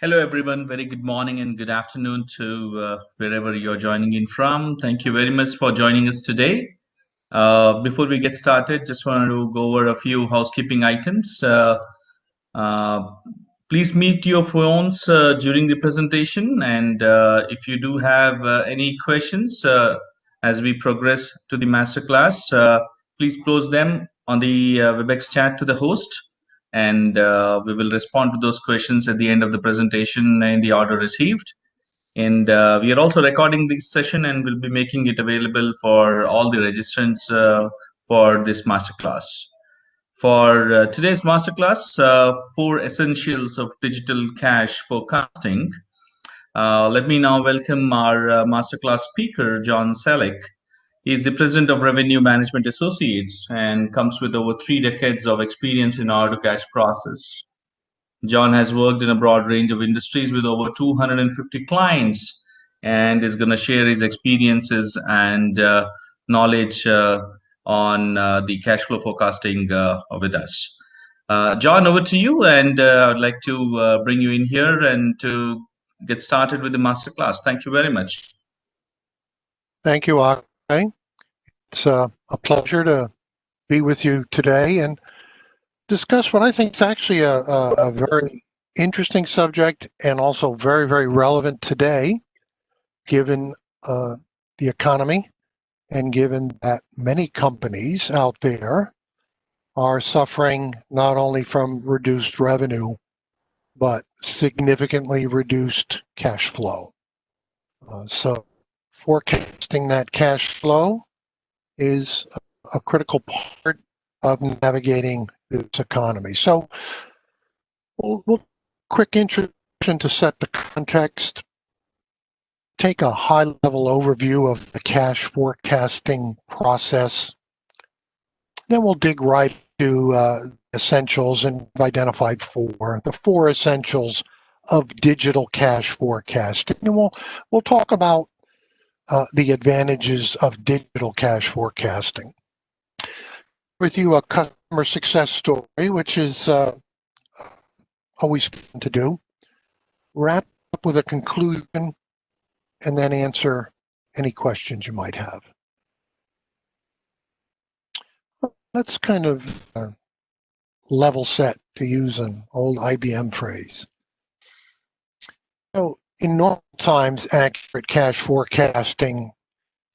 Hello, everyone. Very good morning and good afternoon to wherever you're joining in from. Thank you very much for joining us today. Before we get started, just wanted to go over a few housekeeping items. Uh, Please mute your phones during the presentation, and if you do have any questions as we progress to the masterclass, please post them on the WebEx chat to the host, and we will respond to those questions at the end of the presentation in the order received. And we are also recording this session and will be making it available for all the registrants for this masterclass. For today's masterclass, four essentials of digital cash forecasting. Let me now welcome our masterclass speaker, John Selleck. He is the president of Revenue Management Associates and comes with over 3 decades of experience in order to cash process. John has worked in a broad range of industries with over 250 clients and is going to share his experiences and knowledge on the cash flow forecasting with us. John, over to you, and I'd like to bring you in here and to get started with the masterclass. Thank you very much. Thank you, Akshay. It's a pleasure to be with you today and discuss what I think is actually a very interesting subject and also very, very relevant today, given the economy and given that many companies out there are suffering not only from reduced revenue, but significantly reduced cash flow. So forecasting that cash flow is a critical part of navigating this economy. So we'll quick introduction to set the context, take a high-level overview of the cash forecasting process. Then we'll dig right to essentials, and I've identified the four essentials of digital cash forecasting. And we'll talk about the advantages of digital cash forecasting. With you, a customer success story, which is always fun to do. Wrap up with a conclusion, and then answer any questions you might have. Let's kind of level set, to use an old IBM phrase. So in normal times, accurate cash forecasting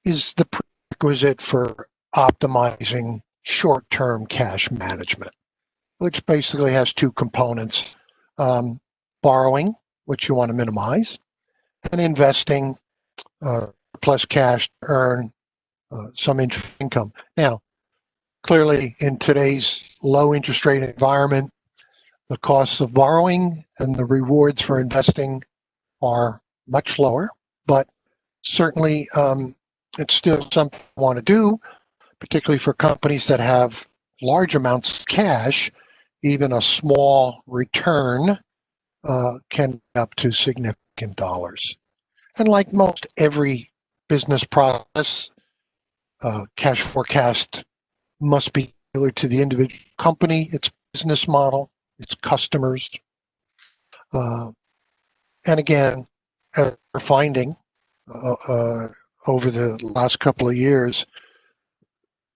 is the prerequisite for optimizing short-term cash management, which basically has two components: borrowing, which you want to minimize, and investing plus cash to earn some interest income. Now, clearly, in today's low interest rate environment, the costs of borrowing and the rewards for investing are much lower, but certainly it's still something I want to do, particularly for companies that have large amounts of cash. Even a small return can be up to significant dollars. And like most every business process, cash forecast must be tailored to the individual company, its business model, its customers. And again, as we're finding over the last couple of years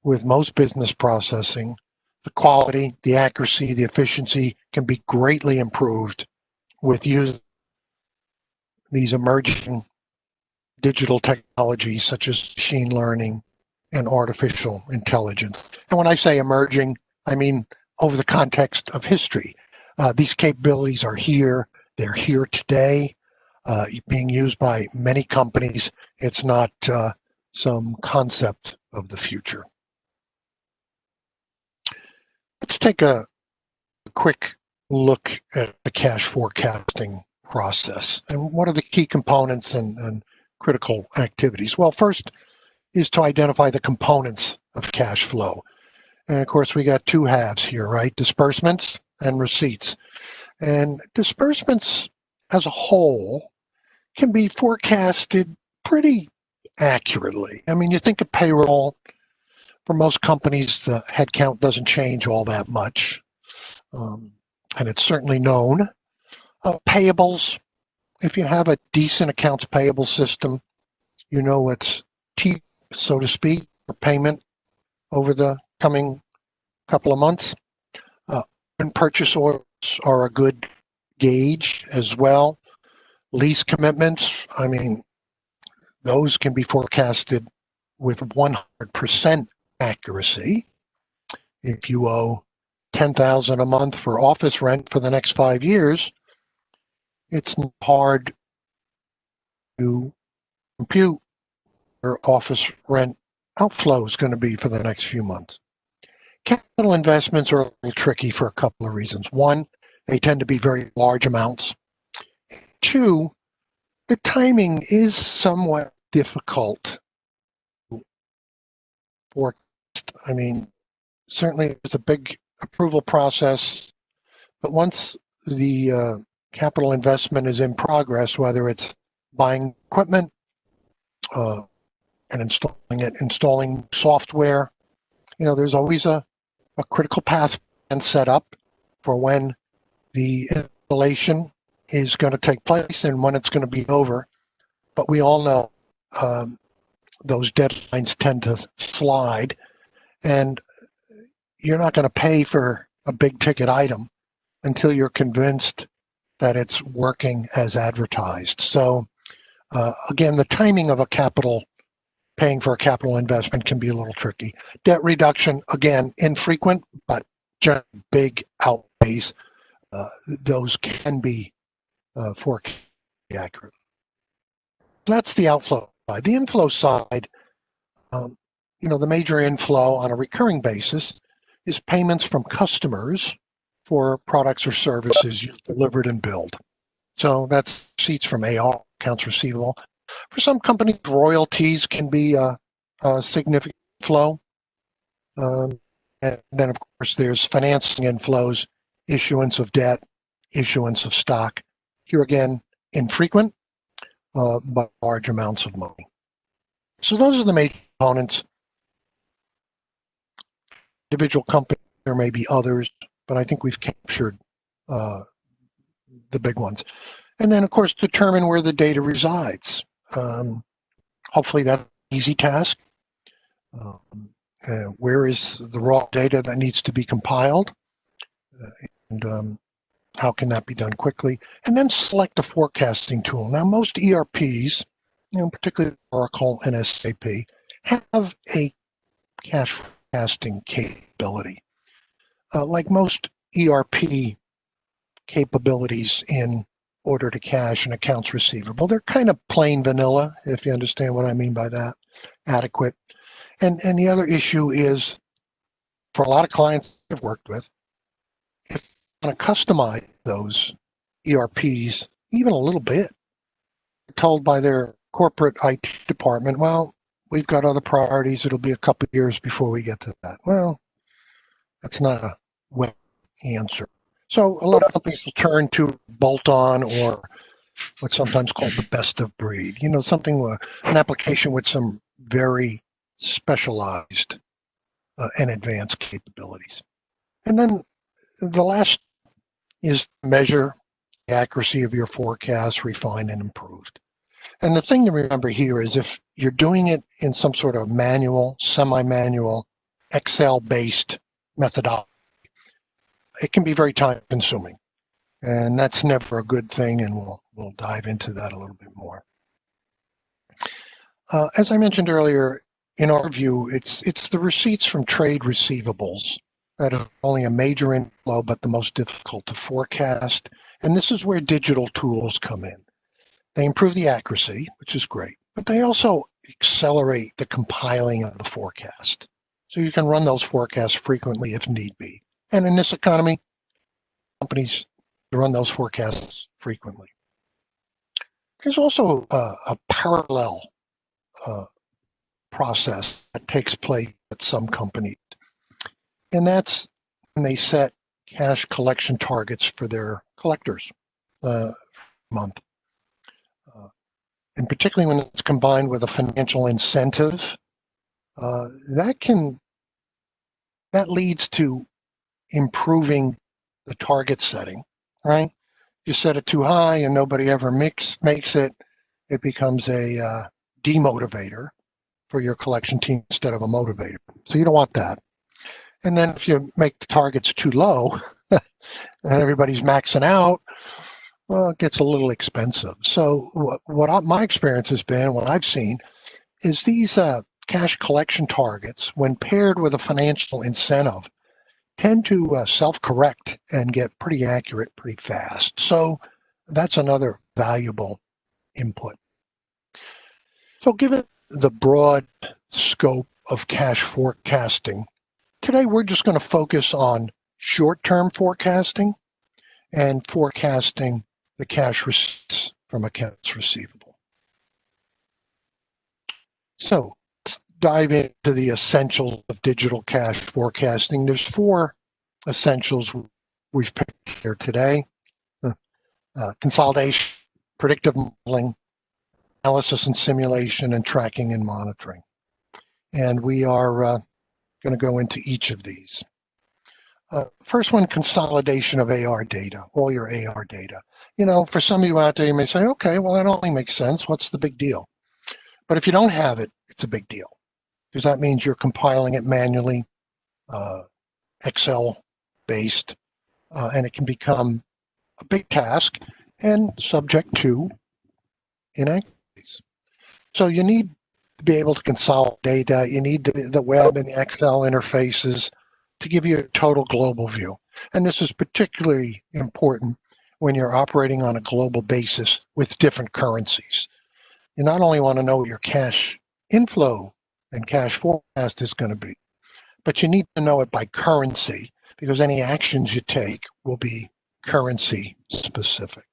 with most business processing, the quality, the accuracy, the efficiency can be greatly improved with using these emerging digital technologies such as machine learning and artificial intelligence. And when I say emerging, I mean over the context of history. These capabilities are here. They're here today, being used by many companies. It's not some concept of the future. Let's take a quick look at the cash forecasting process. And what are the key components and critical activities? Well, first is to identify the components of cash flow. And of course, we got two halves here, right? Disbursements and receipts. And disbursements as a whole can be forecasted pretty accurately. I mean, you think of payroll. For most companies, the headcount doesn't change all that much, and it's certainly known. Payables, if you have a decent accounts payable system, you know it's cheap, so to speak, for payment over the coming couple of months. And purchase orders are a good gauge as well. Lease commitments, I mean, those can be forecasted with 100% accuracy. If you owe $10,000 a month for office rent for the next 5 years, it's hard to compute your office rent outflow is going to be for the next few months. Capital investments are a little tricky for a couple of reasons. One, they tend to be very large amounts. Two, the timing is somewhat difficult to forecast. I mean, certainly there's a big approval process, but once the capital investment is in progress, whether it's buying equipment uh, and installing software, there's always a critical path and set up for when the installation is going to take place and when it's going to be over. But we all know those deadlines tend to slide, and you're not going to pay for a big ticket item until you're convinced that it's working as advertised. So again, the timing of paying for a capital investment can be a little tricky. Debt reduction, again, infrequent, but just big outlays. Those can be forecast accurate. That's the outflow side. The inflow side, the major inflow on a recurring basis is payments from customers for products or services you've delivered and billed. So that's receipts from AR, accounts receivable. For some companies, royalties can be a significant flow. And then, of course, there's financing inflows, issuance of debt, issuance of stock. Here again, infrequent, but large amounts of money. So those are the major components. Individual companies, there may be others, but I think we've captured the big ones. And then, of course, determine where the data resides. Hopefully that's an easy task. Where is the raw data that needs to be compiled? And how can that be done quickly? And then select a forecasting tool. Now, most ERPs, particularly Oracle and SAP, have a cash forecasting capability. Like most ERP capabilities in order to cash and accounts receivable, they're kind of plain vanilla, if you understand what I mean by that, adequate. And the other issue is, for a lot of clients I've worked with, if you want to customize those ERPs even a little bit, told by their corporate IT department, well, we've got other priorities. It'll be a couple of years before we get to that. Well, that's not a wet answer. So a lot of companies will turn to bolt-on or what's sometimes called the best of breed. Something, an application with some very specialized and advanced capabilities. And then the last is measure the accuracy of your forecast, refine and improved. And the thing to remember here is if you're doing it in some sort of manual, semi-manual, Excel-based methodology, it can be very time-consuming. And that's never a good thing, and we'll dive into that a little bit more. As I mentioned earlier, in our view, it's the receipts from trade receivables that are only a major inflow, but the most difficult to forecast. And this is where digital tools come in. They improve the accuracy, which is great, but they also accelerate the compiling of the forecast. So you can run those forecasts frequently if need be. And in this economy, companies run those forecasts frequently. There's also a parallel process that takes place at some companies, and that's when they set cash collection targets for their collectors month. And particularly when it's combined with a financial incentive, that leads to improving the target setting, right? You set it too high and nobody ever makes it, it becomes a demotivator for your collection team instead of a motivator. So you don't want that. And then if you make the targets too low and everybody's maxing out, well, it gets a little expensive. So my experience has been, what I've seen, is these cash collection targets, when paired with a financial incentive, tend to self-correct and get pretty accurate pretty fast. So that's another valuable input. So given the broad scope of cash forecasting, today we're just going to focus on short-term forecasting and forecasting the cash receipts from accounts receivable. So let's dive into the essentials of digital cash forecasting. There's 4 essentials we've picked here today. Consolidation, predictive modeling, analysis and simulation, and tracking and monitoring. And we are going to go into each of these. First one, consolidation of AR data, all your AR data. You know, for some of you out there, you may say, okay, well, that only makes sense. What's the big deal? But if you don't have it, it's a big deal, because that means you're compiling it manually, Excel-based, and it can become a big task and subject to inaccuracies. So you need to be able to consolidate data. You need the web and the Excel interfaces to give you a total global view. And this is particularly important when you're operating on a global basis with different currencies. You not only want to know what your cash inflow and cash forecast is going to be, but you need to know it by currency, because any actions you take will be currency specific.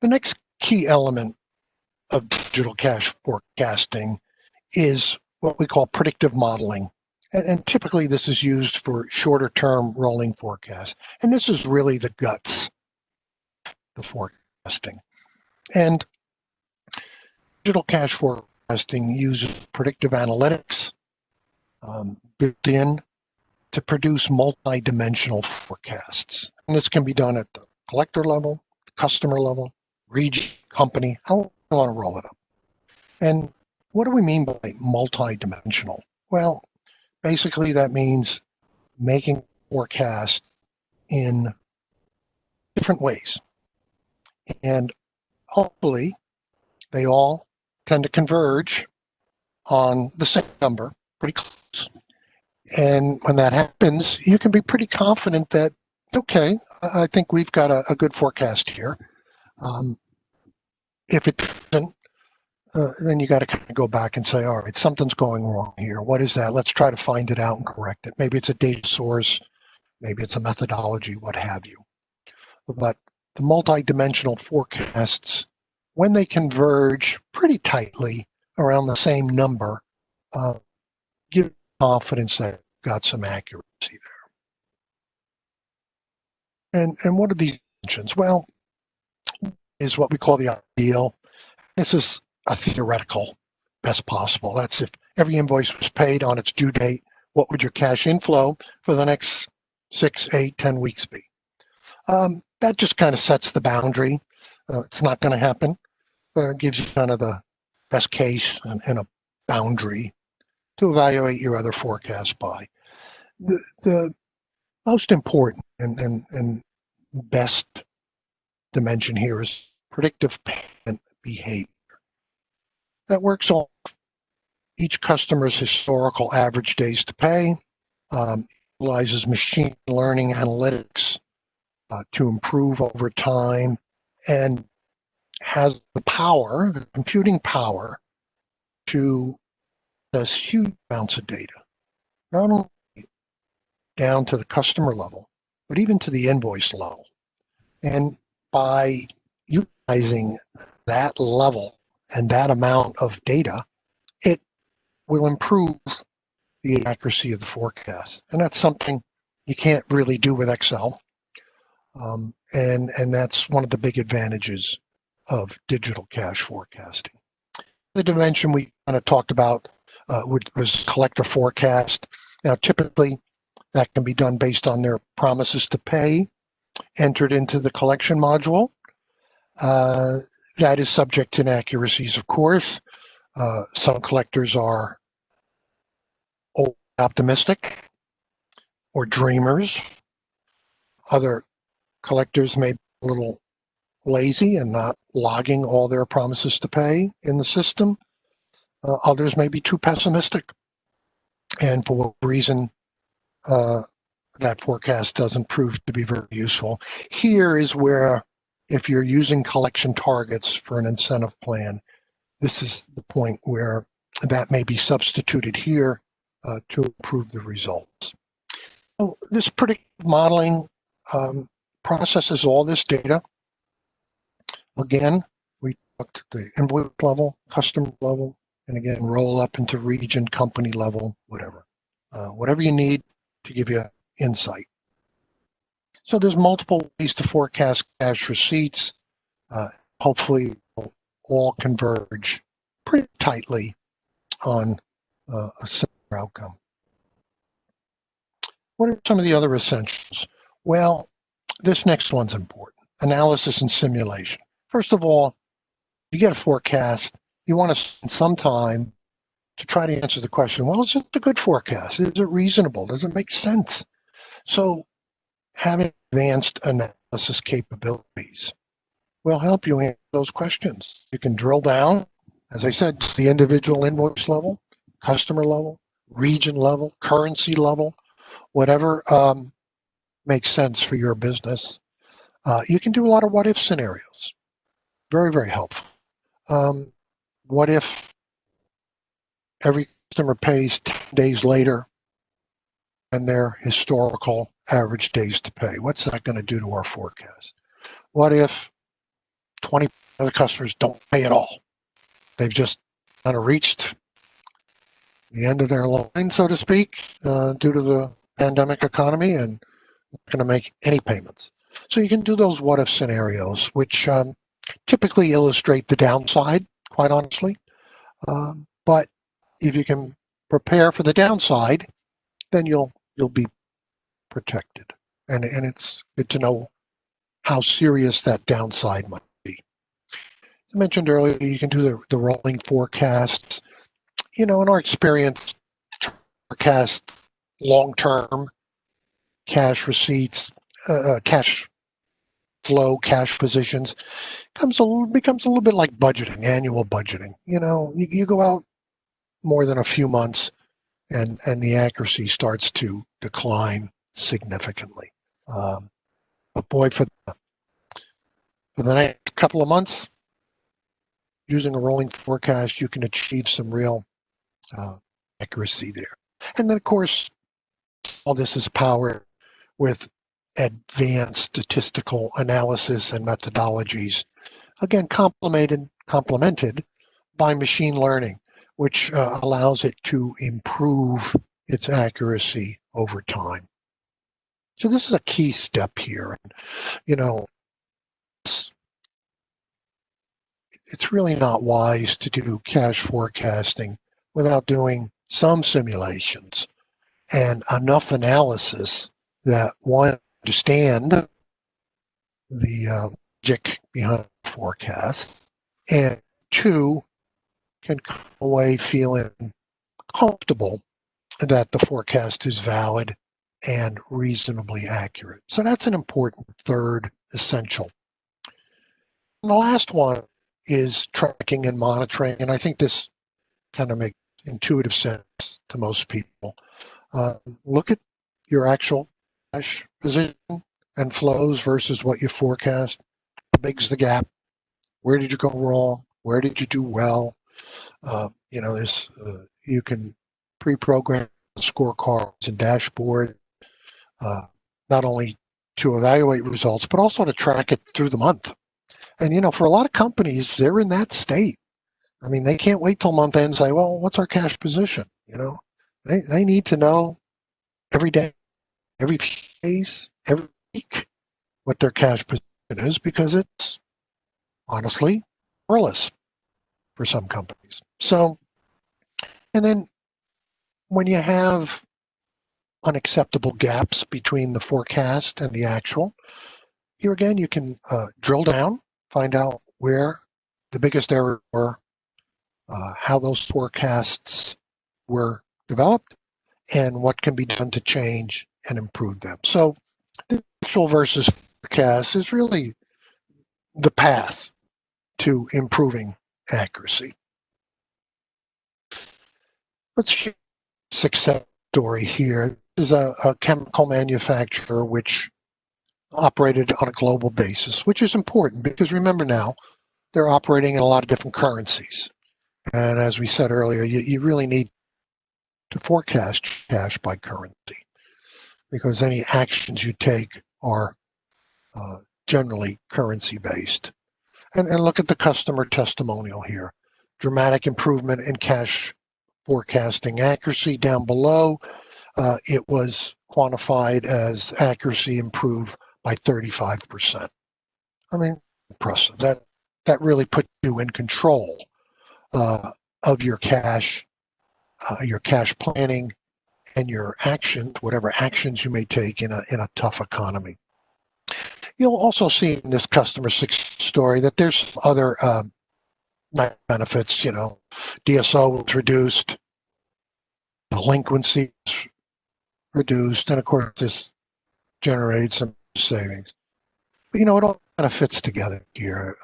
The next key element of digital cash forecasting is what we call predictive modeling. And typically this is used for shorter term rolling forecasts. And this is really the guts of the forecasting. And digital cash forecasting uses predictive analytics built in to produce multi-dimensional forecasts. And this can be done at the collector level, customer level, region, company, how you want to roll it up. And what do we mean by multi-dimensional? Well, basically that means making forecasts in different ways. And hopefully they all tend to converge on the same number, pretty close. And when that happens, you can be pretty confident that, okay, I think we've got a good forecast here. If it doesn't, then you got to kind of go back and say, all right, something's going wrong here. What is that? Let's try to find it out and correct it. Maybe it's a data source, maybe it's a methodology, what have you. But the multi-dimensional forecasts, when they converge pretty tightly around the same number, give confidence that you've got some accuracy there. And what are these dimensions? Well, is what we call the ideal. This is a theoretical best possible. That's if every invoice was paid on its due date, what would your cash inflow for the next 6, 8, 10 weeks be? That just kind of sets the boundary. It's not going to happen. It gives you kind of the best case and a boundary to evaluate your other forecasts by. The most important and best dimension here is predictive payment behavior. That works on each customer's historical average days to pay, utilizes machine learning analytics to improve over time, and has the power, the computing power, to process huge amounts of data, not only down to the customer level, but even to the invoice level. And by utilizing that level and that amount of data, it will improve the accuracy of the forecast. And that's something you can't really do with Excel. And that's one of the big advantages of digital cash forecasting. The dimension we kind of talked about was collector forecast. Now, typically, that can be done based on their promises to pay entered into the collection module. That is subject to inaccuracies, of course. Some collectors are optimistic or dreamers. Other collectors may be a little lazy and not logging all their promises to pay in the system. Others may be too pessimistic. And for what reason, that forecast doesn't prove to be very useful. Here is where, if you're using collection targets for an incentive plan, this is the point where that may be substituted here to improve the results. So this predictive modeling processes all this data. Again, we talked the invoice level, customer level, and again, roll up into region, company level, whatever. Whatever you need to give you insight. So there's multiple ways to forecast cash receipts. Hopefully, all converge pretty tightly on a similar outcome. What are some of the other essentials? Well, this next one's important. Analysis and simulation. First of all, you get a forecast, you want to spend some time to try to answer the question, well, is it a good forecast? Is it reasonable? Does it make sense? So having advanced analysis capabilities will help you answer those questions. You can drill down, as I said, to the individual invoice level, customer level, region level, currency level, whatever makes sense for your business. You can do a lot of what-if scenarios. Very, very helpful. What if every customer pays 10 days later than their historical average days to pay? What's that going to do to our forecast? What if 20% of the customers don't pay at all? They've just kind of reached the end of their line, so to speak, due to the pandemic economy and not going to make any payments. So you can do those what-if scenarios, which typically illustrate the downside, quite honestly. But if you can prepare for the downside, then you'll be protected. And it's good to know how serious that downside might be. As I mentioned earlier, you can do the rolling forecasts. In our experience, forecast long-term cash receipts, cash flow, cash positions becomes a little bit like budgeting, annual budgeting. You go out more than a few months, and the accuracy starts to decline significantly. But boy, for the next couple of months, using a rolling forecast, you can achieve some real accuracy there. And then, of course, all this is powered with advanced statistical analysis and methodologies, again, complemented by machine learning, which allows it to improve its accuracy over time. So this is a key step here. It's really not wise to do cash forecasting without doing some simulations and enough analysis that one, understand the logic behind the forecast, and two, can come away feeling comfortable that the forecast is valid and reasonably accurate. So that's an important third essential. And the last one is tracking and monitoring, and I think this kind of makes intuitive sense to most people. Look at your actual cash position and flows versus what you forecast. How big's the gap? Where did you go wrong? Where did you do well? You can pre-program scorecards and dashboard, not only to evaluate results, but also to track it through the month. And for a lot of companies, they're in that state. I mean, they can't wait till month end and say, well, what's our cash position? They need to know every day, every few days, every week what their cash position is, because it's honestly perilous for some companies. So, and then when you have unacceptable gaps between the forecast and the actual, Here again, you can drill down, find out where the biggest errors were, how those forecasts were developed, and what can be done to change and improve them. So the actual versus forecast is really the path to improving accuracy. Let's share a success story here. This is a chemical manufacturer which operated on a global basis, which is important because remember now, they're operating in a lot of different currencies. And as we said earlier, you really need to forecast cash by currency because any actions you take are generally currency based. And look at the customer testimonial here. Dramatic improvement in cash forecasting accuracy down below. It was quantified as accuracy improved by 35%. I mean, impressive. That really put you in control of your cash planning and your actions, whatever actions you may take in a tough economy. You'll also see in this customer success story that there's other benefits. DSO was reduced, delinquency was reduced, and of course this generated some savings. But it all kind of fits together here.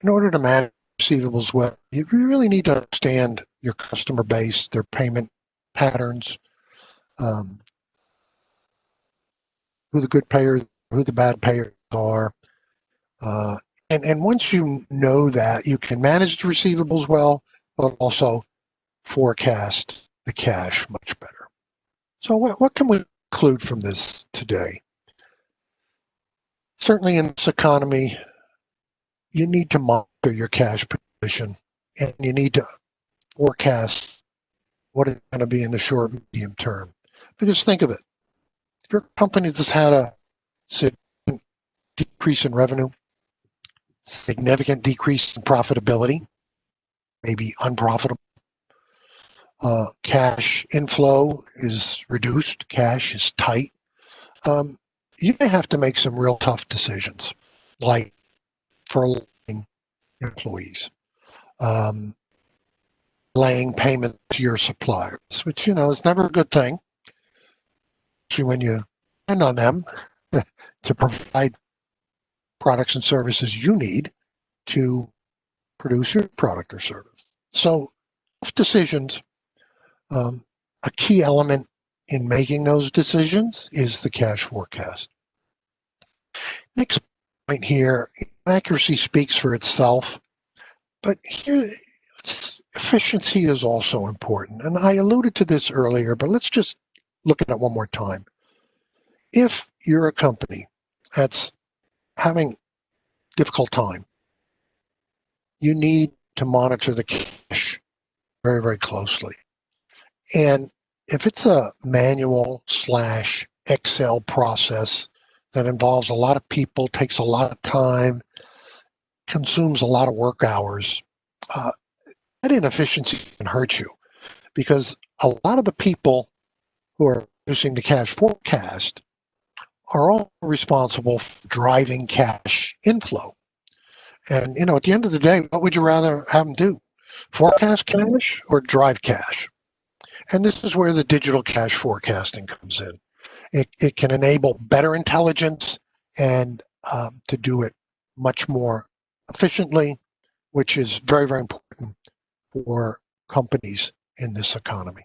In order to manage receivables well, you really need to understand your customer base, their payment patterns, who the good payers, who the bad payers are. And once you know that, you can manage the receivables well, but also forecast the cash much better. So what can we conclude from this today? Certainly in this economy, you need to monitor your cash position and you need to forecast what it's going to be in the short, medium term. Because think of it, if your company has had a significant decrease in revenue, significant decrease in profitability, maybe unprofitable, cash inflow is reduced, cash is tight, you may have to make some real tough decisions, like furloughing employees, laying payment to your suppliers, which, is never a good thing, especially when you depend on them to provide products and services you need to produce your product or service. So tough decisions, a key element in making those decisions is the cash forecast. Next point here, accuracy speaks for itself, but here efficiency is also important. And I alluded to this earlier, but let's just look at it one more time. If you're a company that's having difficult time, you need to monitor the cash very, very closely. And if it's a manual / Excel process that involves a lot of people, takes a lot of time, consumes a lot of work hours, that inefficiency can hurt you because a lot of the people who are using the cash forecast are all responsible for driving cash inflow. And, at the end of the day, what would you rather have them do? Forecast cash or drive cash? And this is where the digital cash forecasting comes in. It can enable better intelligence and to do it much more efficiently, which is very, very important for companies in this economy.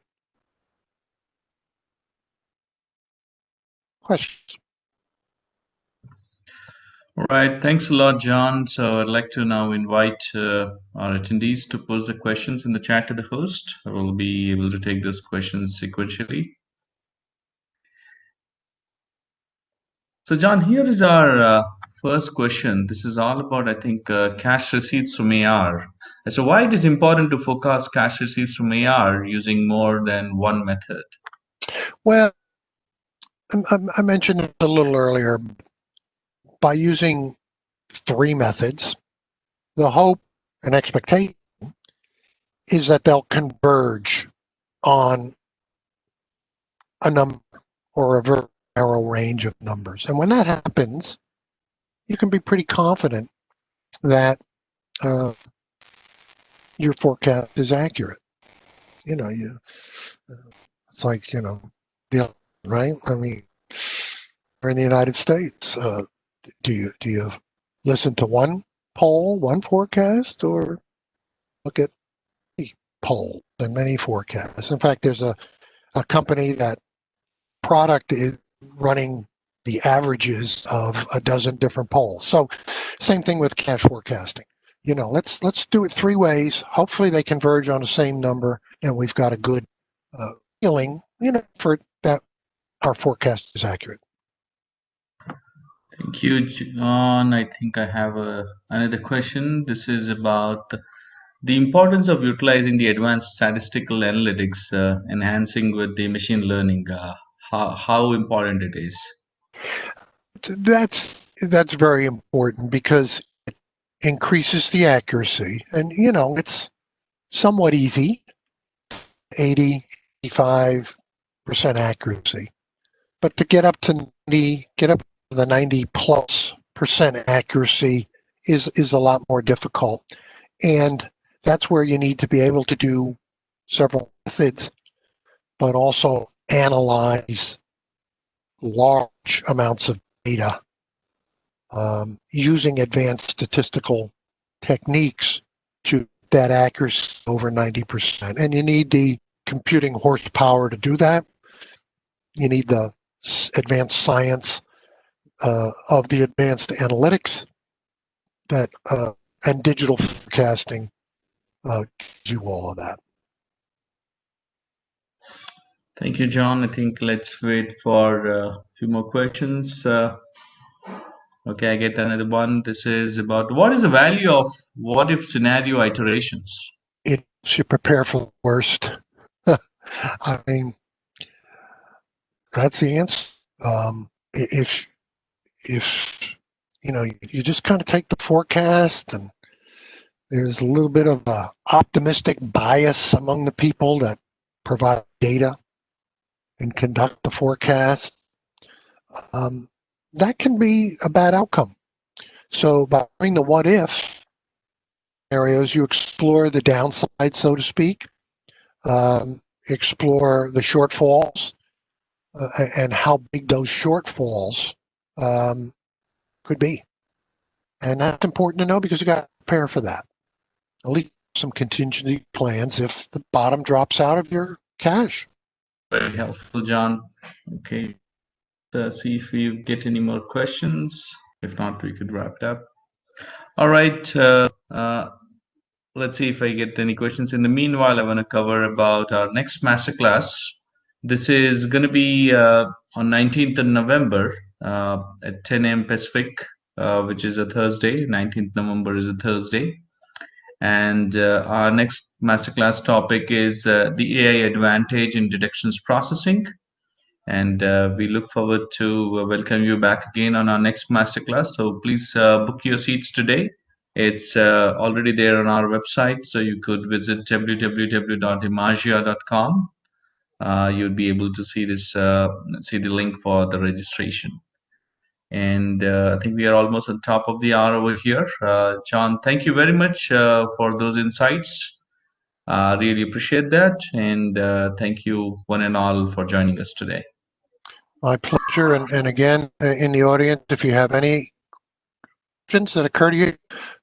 Questions? All right, thanks a lot, John. So I'd like to now invite our attendees to pose the questions in the chat to the host. We'll be able to take those questions sequentially. So John, here is our first question. This is all about, I think, cash receipts from AR. So why it is important to forecast cash receipts from AR using more than one method? Well, I mentioned it a little earlier. By using 3 methods, the hope and expectation is that they'll converge on a number or a verb. narrow range of numbers. And when that happens, you can be pretty confident that your forecast is accurate. It's like, right? I mean, we're in the United States. Do you listen to one poll, one forecast, or look at many polls and many forecasts? In fact, there's a company that product is running the averages of a dozen different polls. So same thing with cash forecasting. Let's do it three ways. Hopefully they converge on the same number, and we've got a good feeling, for that our forecast is accurate. Thank you, John. I think I have another question. This is about the importance of utilizing the advanced statistical analytics, enhancing with the machine learning. How important it is. That's very important because it increases the accuracy, and it's somewhat easy, 85% accuracy. But to get up to the 90+% accuracy is a lot more difficult. And that's where you need to be able to do several methods, but also analyze large amounts of data using advanced statistical techniques to that accuracy over 90%. And you need the computing horsepower to do that. You need the advanced science of the advanced analytics that and digital forecasting gives you all of that. Thank you, John. I think let's wait for a few more questions. Okay, I get another one. This is about what is the value of what if scenario iterations? It should prepare for the worst. I mean, that's the answer. If you just kind of take the forecast, and there's a little bit of a optimistic bias among the people that provide data and conduct the forecast, that can be a bad outcome. So by doing the what if scenarios, you explore the downside, so to speak, explore the shortfalls, and how big those shortfalls could be. And that's important to know because you got to prepare for that. At least some contingency plans if the bottom drops out of your cash. Very helpful, John. Okay, let's see if we get any more questions. If not, we could wrap it up. All right. Let's see if I get any questions. In the meanwhile, I want to cover about our next masterclass. This is going to be on 19th of November at 10 a.m. Pacific, which is a Thursday. 19th November is a Thursday. And our next masterclass topic is the AI advantage in deductions processing. And we look forward to welcome you back again on our next masterclass. So please book your seats today. It's already there on our website, so you could visit www.emagia.com. You'll be able to see this, see the link for the registration. And I think we are almost on top of the hour over here. John, thank you very much for those insights. Really appreciate that. And thank you one and all for joining us today. My pleasure. And again, in the audience, if you have any questions that occur to you,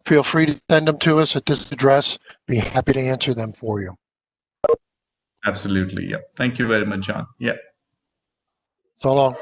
feel free to send them to us at this address. Be happy to answer them for you. Absolutely. Yeah. Thank you very much, John. Yeah. So long.